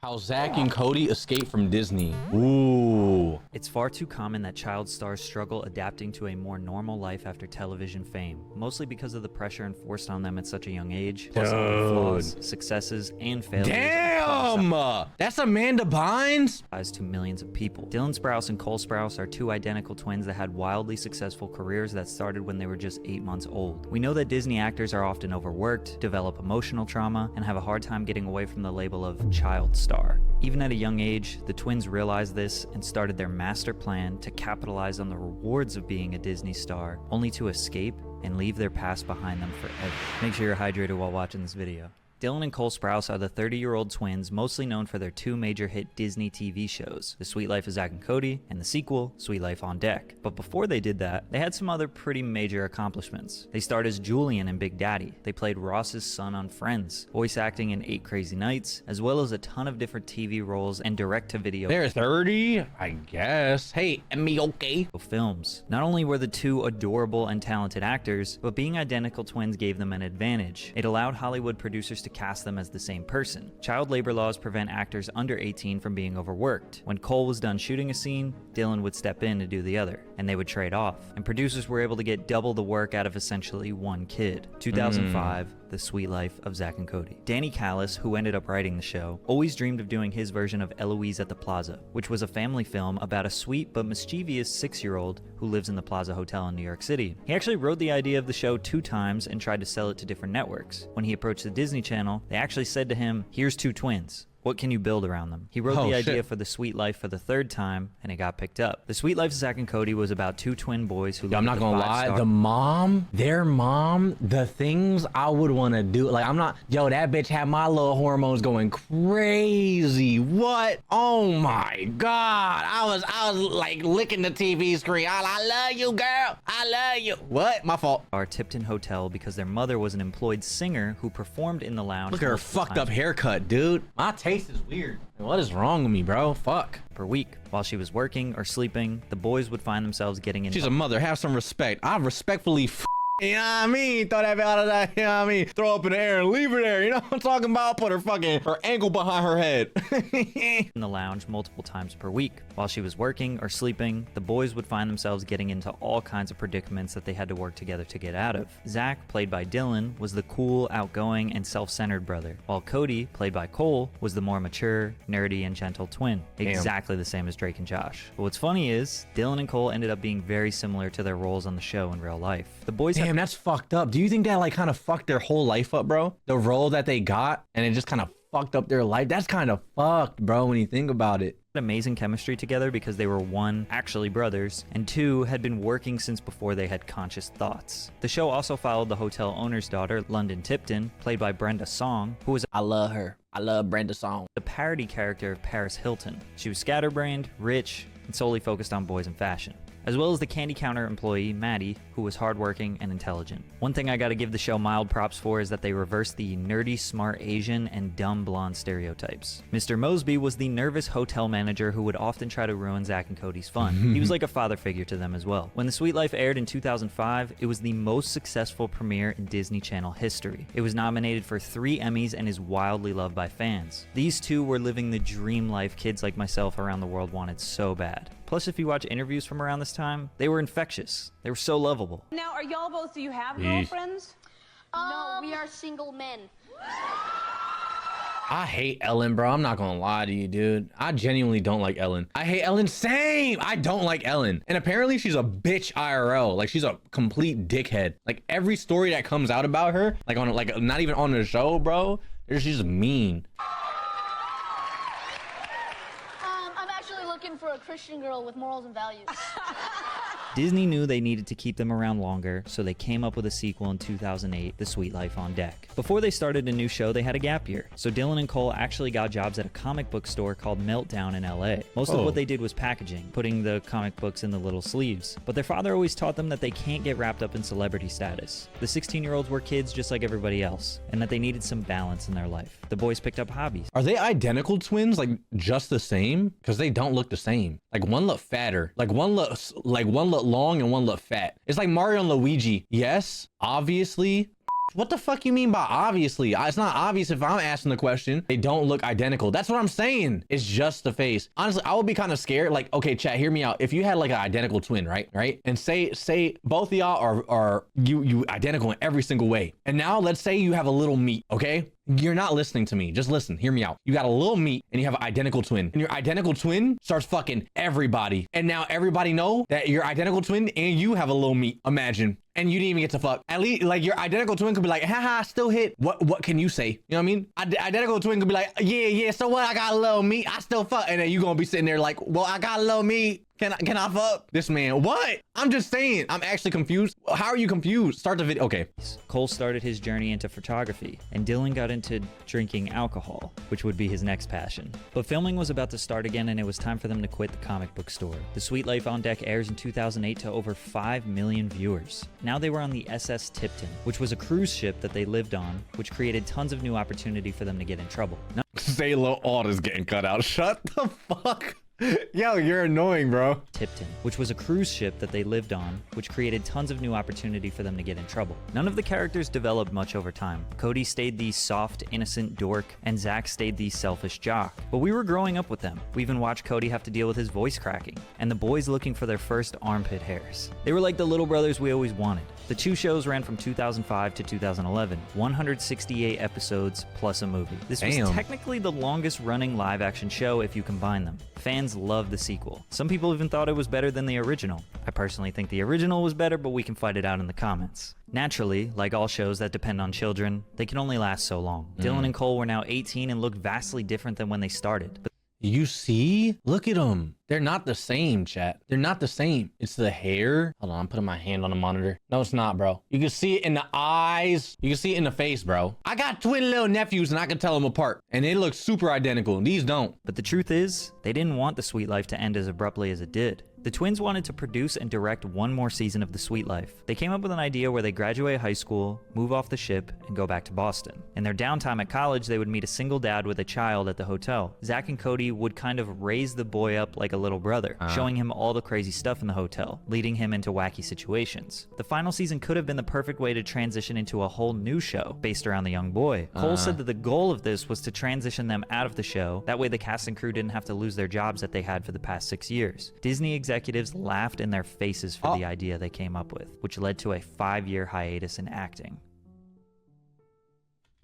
How Zack and Cody escaped from Disney. Ooh. It's far too common that child stars struggle adapting to a more normal life after television fame, mostly because of the pressure enforced on them at such a young age, plus all the flaws, successes, and failures. Damn! That's Amanda Bynes? To millions of people. Dylan Sprouse and Cole Sprouse are two identical twins that had wildly successful careers that started when they were just 8 months old. We know that Disney actors are often overworked, develop emotional trauma, and have a hard time getting away from the label of child star. Even at a young age, the twins realized this and started their master plan to capitalize on the rewards of being a Disney star, only to escape and leave their past behind them forever. Make sure you're hydrated while watching this video. Dylan and Cole Sprouse are the 30-year-old twins mostly known for their two major hit Disney TV shows, The Sweet Life of Zack and Cody and the sequel, Sweet Life on Deck. But before they did that, they had some other pretty major accomplishments. They starred as Julian in Big Daddy, they played Ross's son on Friends, voice acting in 8 Crazy Nights, as well as a ton of different TV roles and direct-to-video They're 30? I guess. Hey, me okay? films. Not only were the two adorable and talented actors, but being identical twins gave them an advantage. It allowed Hollywood producers to cast them as the same person. Child labor laws prevent actors under 18 from being overworked. When Cole was done shooting a scene, Dylan would step in to do the other, and they would trade off. And producers were able to get double the work out of essentially one kid. 2005, The Sweet Life of Zack and Cody. Danny Callis, who ended up writing the show, always dreamed of doing his version of Eloise at the Plaza, which was a family film about a sweet but mischievous 6-year-old who lives in the Plaza Hotel in New York City. He actually wrote the idea of the show 2 times and tried to sell it to different networks. When he approached the Disney Channel, they actually said to him, "Here's 2 twins. What can you build around them?" He wrote the idea for The Sweet Life for the 3rd time, and it got picked up. The Sweet Life of Zack and Cody was about 2 twin boys who I'm not gonna lie, their mom, the things I would want to do, like, that bitch had my little hormones going crazy. What? Oh my God. I was like licking the TV screen. I love you, girl. I love you. What? My fault. Our Tipton Hotel because their mother was an employed singer who performed in the lounge. Look at her fucked up haircut, dude. My taste is weird. What is wrong with me, bro? Fuck. Per week. While she was working or sleeping, the boys would find themselves getting in. She's a mother. Have some respect. I respectfully you know what I mean? Throw that out of that, you know what I mean? Throw up in the air and leave her there. You know what I'm talking about? Put her ankle behind her head. In the lounge multiple times per week. While she was working or sleeping, the boys would find themselves getting into all kinds of predicaments that they had to work together to get out of. Zach, played by Dylan, was the cool, outgoing, and self-centered brother, while Cody, played by Cole, was the more mature, nerdy, and gentle twin. Exactly the same as Drake and Josh. But what's funny is, Dylan and Cole ended up being very similar to their roles on the show in real life. The boys Damn, that's fucked up. Do you think that like kind of fucked their whole life up, bro? The role that they got, and it just kind of fucked up their life. That's kind of fucked, bro, when you think about it. Amazing chemistry together because they were 1, actually brothers, and 2, had been working since before they had conscious thoughts. The show also followed the hotel owner's daughter, London Tipton, played by Brenda Song, who was I love her. I love Brenda Song. The parody character of Paris Hilton. She was scatterbrained, rich, and solely focused on boys and fashion, as well as the candy counter employee, Maddie, who was hardworking and intelligent. One thing I gotta give the show mild props for is that they reversed the nerdy, smart Asian and dumb blonde stereotypes. Mr. Mosby was the nervous hotel manager who would often try to ruin Zack and Cody's fun. He was like a father figure to them as well. When The Sweet Life aired in 2005, it was the most successful premiere in Disney Channel history. It was nominated for 3 Emmys and is wildly loved by fans. These two were living the dream life kids like myself around the world wanted so bad. Plus, if you watch interviews from around this time, they were infectious. They were so lovable. Now, are y'all both, do you have girlfriends? No, we are single men. I hate Ellen, bro. I'm not gonna lie to you, dude. I genuinely don't like Ellen. I hate Ellen. Same. I don't like Ellen. And apparently she's a bitch IRL. Like, she's a complete dickhead. Like, every story that comes out about her, like on like not even on the show, bro, she's just mean. I'm actually looking for a Christian girl with morals and values. Disney knew they needed to keep them around longer, so they came up with a sequel in 2008, The Sweet Life on Deck. Before they started a new show, they had a gap year, so Dylan and Cole actually got jobs at a comic book store called Meltdown in LA. Most of what they did was packaging, putting the comic books in the little sleeves. But their father always taught them that they can't get wrapped up in celebrity status. The 16-year-olds were kids just like everybody else, and that they needed some balance in their life. The boys picked up hobbies. Are they identical twins, like just the same? Because they don't look the same. Like, one look fatter. Like one look long and one look fat. It's like Mario and Luigi. Yes, obviously What the fuck you mean by obviously? It's not obvious if I'm asking the question. They don't look identical. That's what I'm saying. It's just the face. Honestly, I would be kind of scared. Like, okay, chat, hear me out. If you had like an identical twin, right? And say both of y'all are you identical in every single way. And now let's say you have a little meat, okay? You're not listening to me. Just listen. Hear me out. You got a little meat and you have an identical twin. And your identical twin starts fucking everybody. And now everybody know that your identical twin and you have a little meat. Imagine. And you didn't even get to fuck. At least like your identical twin could be like, haha, still hit. What can you say? You know what I mean? Identical twin could be like, yeah, so what? I got a little meat. I still fuck. And then you gonna be sitting there like, well, I got a little meat. Can I fuck this man? What? I'm just saying. I'm actually confused. How are you confused? Start the video. Okay. Cole started his journey into photography, and Dylan got into drinking alcohol, which would be his next passion. But filming was about to start again, and it was time for them to quit the comic book store. The Sweet Life on Deck airs in 2008 to over 5 million viewers. Now they were on the SS Tipton, which was a cruise ship that they lived on, which created tons of new opportunity for them to get in trouble. Say low, all this getting cut out. Shut the fuck. Yo, you're annoying, bro. Tipton, which was a cruise ship that they lived on, which created tons of new opportunity for them to get in trouble. None of the characters developed much over time. Cody stayed the soft, innocent dork, and Zack stayed the selfish jock. But we were growing up with them. We even watched Cody have to deal with his voice cracking, and the boys looking for their first armpit hairs. They were like the little brothers we always wanted. The two shows ran from 2005 to 2011, 168 episodes plus a movie. This was technically the longest running live action show if you combine them. Fans loved the sequel. Some people even thought it was better than the original. I personally think the original was better, but we can fight it out in the comments. Naturally, like all shows that depend on children, they can only last so long. Dylan and Cole were now 18 and looked vastly different than when they started. But you see? Look at them. They're not the same, chat. They're not the same. It's the hair. Hold on, I'm putting my hand on the monitor. No, it's not, bro. You can see it in the eyes. You can see it in the face, bro. I got twin little nephews and I can tell them apart. And they look super identical. These don't. But the truth is, they didn't want The Sweet Life to end as abruptly as it did. The twins wanted to produce and direct one more season of The Sweet Life. They came up with an idea where they graduate high school, move off the ship, and go back to Boston. In their downtime at college, they would meet a single dad with a child at the hotel. Zack and Cody would kind of raise the boy up like a little brother, showing him all the crazy stuff in the hotel, leading him into wacky situations. The final season could have been the perfect way to transition into a whole new show based around the young boy. Cole said that the goal of this was to transition them out of the show. That way the cast and crew didn't have to lose their jobs that they had for the past 6 years. Disney executives laughed in their faces for the idea they came up with, which led to a 5-year hiatus in acting.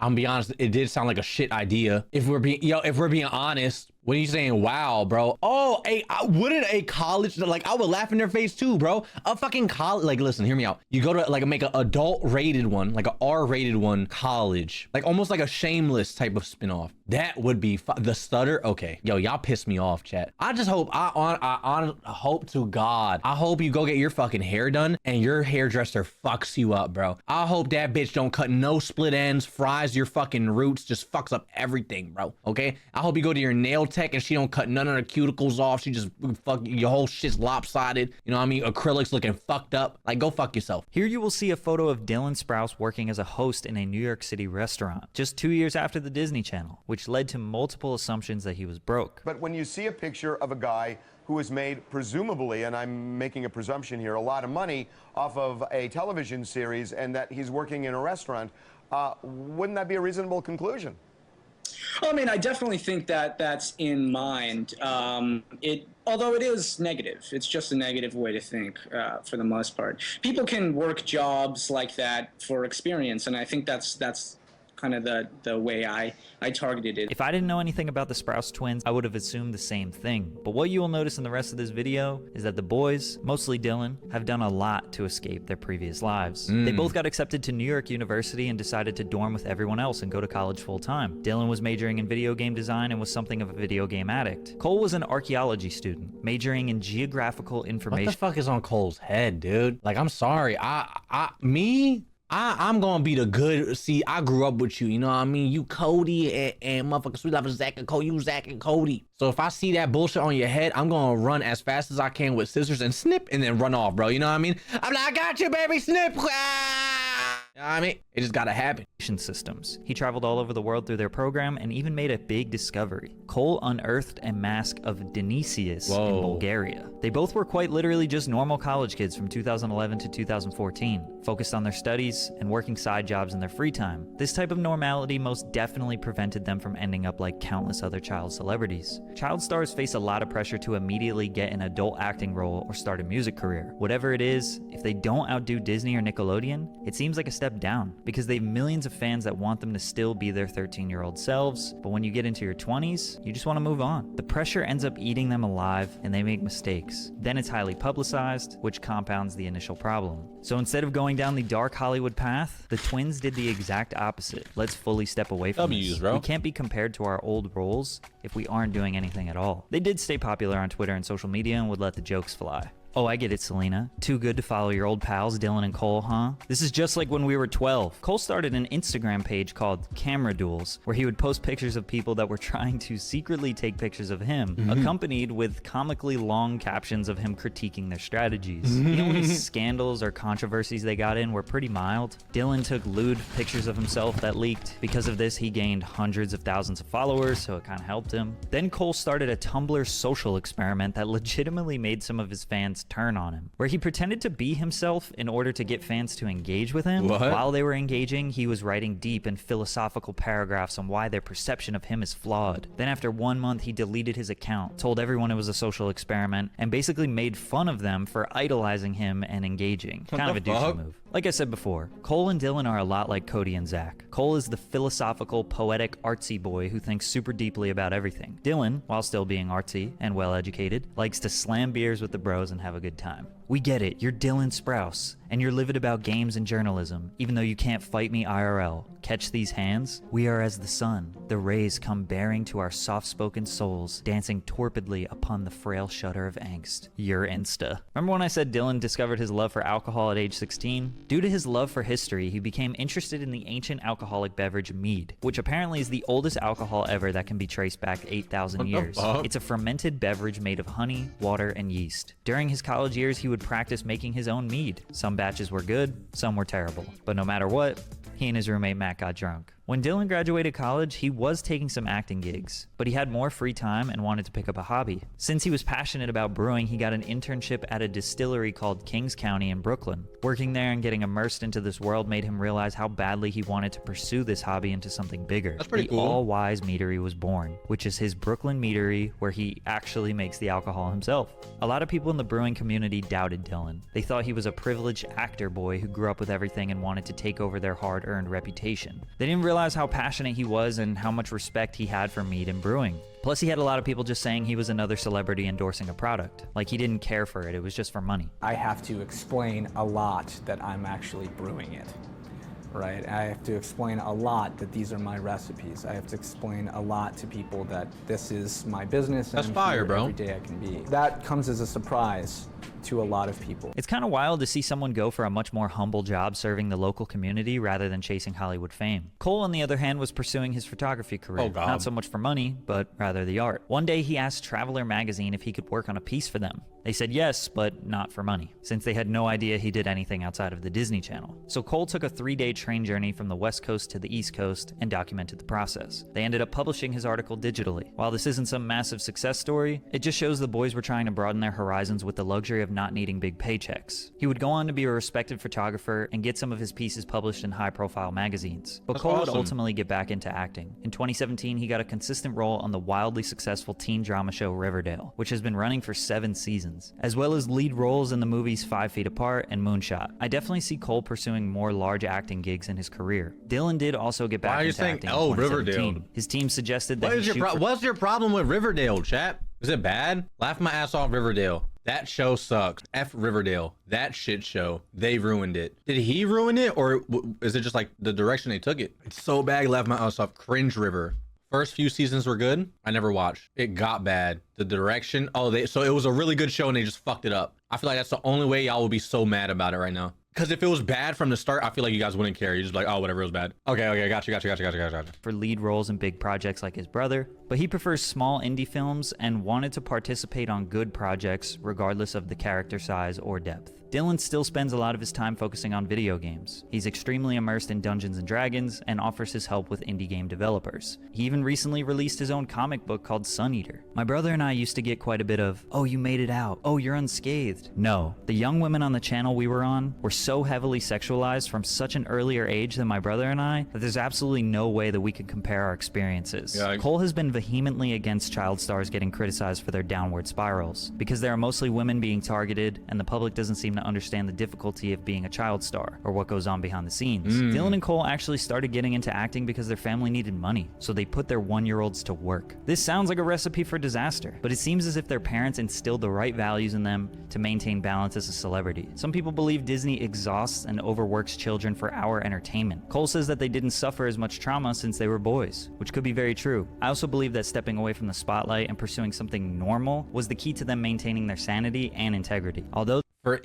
I'm gonna be honest, it did sound like a shit idea. If we're being honest, when you saying wow, bro? Oh, wouldn't a college, like I would laugh in their face too, bro. A fucking college, like listen, hear me out. You go to like make an adult rated one, like an R-rated one, college, like almost like a Shameless type of spinoff. That would be the stutter. Okay, yo, y'all piss me off, chat. I just hope, I hope to God, I hope you go get your fucking hair done and your hairdresser fucks you up, bro. I hope that bitch don't cut no split ends, fries your fucking roots, just fucks up everything, bro. Okay, I hope you go to your nail tech and she don't cut none of her cuticles off. She just fuck your whole shit's lopsided. You know what I mean? Acrylics looking fucked up. Like, go fuck yourself. Here you will see a photo of Dylan Sprouse working as a host in a New York City restaurant, just 2 years after the Disney Channel, which led to multiple assumptions that he was broke. But when you see a picture of a guy who has made, presumably, and I'm making a presumption here, a lot of money off of a television series and that he's working in a restaurant, wouldn't that be a reasonable conclusion? I mean, I definitely think that that's in mind. Although it is negative, it's just a negative way to think for the most part. People can work jobs like that for experience, and I think that's kind of the way I targeted it. If I didn't know anything about the Sprouse twins, I would have assumed the same thing. But what you will notice in the rest of this video is that the boys, mostly Dylan, have done a lot to escape their previous lives. They both got accepted to New York University and decided to dorm with everyone else and go to college full time. Dylan was majoring in video game design and was something of a video game addict. Cole was an archaeology student, majoring in geographical information. What the fuck is on Cole's head, dude? Like, I'm sorry. I'm gonna be the good. See, I grew up with you. You know what I mean? You Cody and motherfucker Sweet Life of Zack and Cody. You Zack and Cody. So if I see that bullshit on your head, I'm gonna run as fast as I can with scissors and snip and then run off, bro. You know what I mean? I'm like, I got you, baby. Snip. Ah! You know what I mean? It just gotta happen. Systems. He traveled all over the world through their program and even made a big discovery. Cole unearthed a mask of Dionysius in Bulgaria. They both were quite literally just normal college kids from 2011 to 2014, focused on their studies and working side jobs in their free time. This type of normality most definitely prevented them from ending up like countless other child celebrities. Child stars face a lot of pressure to immediately get an adult acting role or start a music career. Whatever it is, if they don't outdo Disney or Nickelodeon, it seems like a step down, because they have millions of fans that want them to still be their 13-year-old selves, but when you get into your 20s, you just want to move on. The pressure ends up eating them alive and they make mistakes. Then it's highly publicized, which compounds the initial problem. So instead of going down the dark Hollywood path, the twins did the exact opposite. Let's fully step away from this. We can't be compared to our old roles if we aren't doing anything at all. They did stay popular on Twitter and social media and would let the jokes fly. Oh, I get it, Selena. Too good to follow your old pals, Dylan and Cole, huh? This is just like when we were 12. Cole started an Instagram page called Camera Duels, where he would post pictures of people that were trying to secretly take pictures of him, accompanied with comically long captions of him critiquing their strategies. The only scandals or controversies they got in were pretty mild. Dylan took lewd pictures of himself that leaked. Because of this, he gained hundreds of thousands of followers, so it kind of helped him. Then Cole started a Tumblr social experiment that legitimately made some of his fans turn on him, where he pretended to be himself in order to get fans to engage with him. While they were engaging, he was writing deep and philosophical paragraphs on why their perception of him is flawed. Then after 1 month, he deleted his account, told everyone it was a social experiment, and basically made fun of them for idolizing him and engaging. Kind of a douchey move. Like I said before, Cole and Dylan are a lot like Cody and Zack. Cole is the philosophical, poetic, artsy boy who thinks super deeply about everything. Dylan, while still being artsy and well-educated, likes to slam beers with the bros and have a good time. We get it, you're Dylan Sprouse, and you're livid about games and journalism, even though you can't fight me IRL. Catch these hands? We are as the sun. The rays come bearing to our soft-spoken souls, dancing torpidly upon the frail shudder of angst. You're Insta. Remember when I said Dylan discovered his love for alcohol at age 16? Due to his love for history, he became interested in the ancient alcoholic beverage mead, which apparently is the oldest alcohol ever that can be traced back 8,000 years. It's a fermented beverage made of honey, water, and yeast. During his college years, he would practice making his own mead. Some batches were good, some were terrible. But no matter what, he and his roommate Matt got drunk. When Dylan graduated college, he was taking some acting gigs, but he had more free time and wanted to pick up a hobby. Since he was passionate about brewing, he got an internship at a distillery called Kings County in Brooklyn. Working there and getting immersed into this world made him realize how badly he wanted to pursue this hobby into something bigger. That's pretty cool. The All-Wise Meadery was born, which is his Brooklyn meadery where he actually makes the alcohol himself. A lot of people in the brewing community doubted Dylan. They thought he was a privileged actor boy who grew up with everything and wanted to take over their hard-earned reputation. They didn't realize how passionate he was and how much respect he had for mead and brewing. Plus, he had a lot of people just saying he was another celebrity endorsing a product. Like, he didn't care for it, it was just for money. I have to explain a lot that I'm actually brewing it, right? I have to explain a lot that these are my recipes. I have to explain a lot to people that this is my business and That's fire, bro. every day I can be. That comes as a surprise to a lot of people. It's kind of wild to see someone go for a much more humble job serving the local community rather than chasing Hollywood fame. Cole, on the other hand, was pursuing his photography career. Not so much for money, but rather the art. One day he asked Traveler magazine if he could work on a piece for them. They said yes, but not for money, since they had no idea he did anything outside of the Disney Channel. So Cole took a 3-day train journey from the West Coast to the East Coast and documented the process. They ended up publishing his article digitally. While this isn't some massive success story, it just shows the boys were trying to broaden their horizons with the luxury of not needing big paychecks. He would go on to be a respected photographer and get some of his pieces published in high-profile magazines. But Cole would ultimately get back into acting. In 2017, he got a consistent role on the wildly successful teen drama show Riverdale, which has been running for 7 seasons, as well as lead roles in the movies 5 Feet Apart and Moonshot. I definitely see Cole pursuing more large acting gigs in his career. Dylan did also get back into acting in 2017. Riverdale? His team suggested that What's your problem with Riverdale, chat? Is it bad? Laugh my ass off, Riverdale. That show sucks. F Riverdale. That shit show. They ruined it. Did he ruin it, or is it just like the direction they took it? It's so bad. Laugh my ass off. Cringe River. First few seasons were good. I never watched. It got bad. The direction. So it was a really good show and they just fucked it up. I feel like that's the only way y'all would be so mad about it right now. Because if it was bad from the start, I feel like you guys wouldn't care. You're just like, oh, whatever, it was bad. Okay, gotcha. For lead roles in big projects like his brother, but he prefers small indie films and wanted to participate on good projects regardless of the character size or depth. Dylan still spends a lot of his time focusing on video games. He's extremely immersed in Dungeons & Dragons and offers his help with indie game developers. He even recently released his own comic book called Sun Eater. My brother and I used to get quite a bit of, "Oh, you made it out. Oh, you're unscathed." No, the young women on the channel we were on were so heavily sexualized from such an earlier age than my brother and I that there's absolutely no way that we could compare our experiences. Yeah, Cole has been vehemently against child stars getting criticized for their downward spirals, because there are mostly women being targeted and the public doesn't seem to understand the difficulty of being a child star or what goes on behind the scenes. Dylan and Cole actually started getting into acting because their family needed money, so they put their 1-year-olds to work. This sounds like a recipe for disaster, but it seems as if their parents instilled the right values in them to maintain balance as a celebrity. Some people believe Disney exhausts and overworks children for our entertainment. Cole says that they didn't suffer as much trauma since they were boys, which could be very true. I also believe that stepping away from the spotlight and pursuing something normal was the key to them maintaining their sanity and integrity. Although For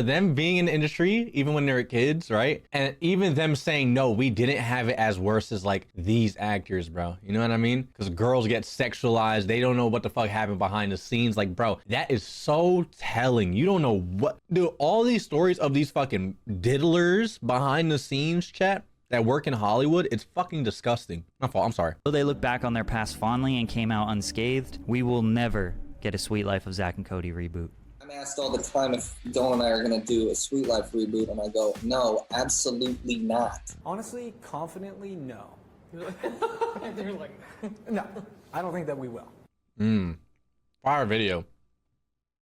them being in the industry, even when they're kids, right? And even them saying, no, we didn't have it as worse as like these actors, bro. You know what I mean? Because girls get sexualized. They don't know what the fuck happened behind the scenes. Like, bro, that is so telling. You don't know what, dude, all these stories of these fucking diddlers behind the scenes, chat, that work in Hollywood, it's fucking disgusting. My fault, I'm sorry. though they look back on their past fondly and came out unscathed, we will never get a Sweet Life of Zack and Cody reboot. I'm asked all the time if Dylan and I are going to do a Sweet Life reboot, and I go, no, absolutely not. Honestly, confidently, no. They're like, no, I don't think that we will. Fire video.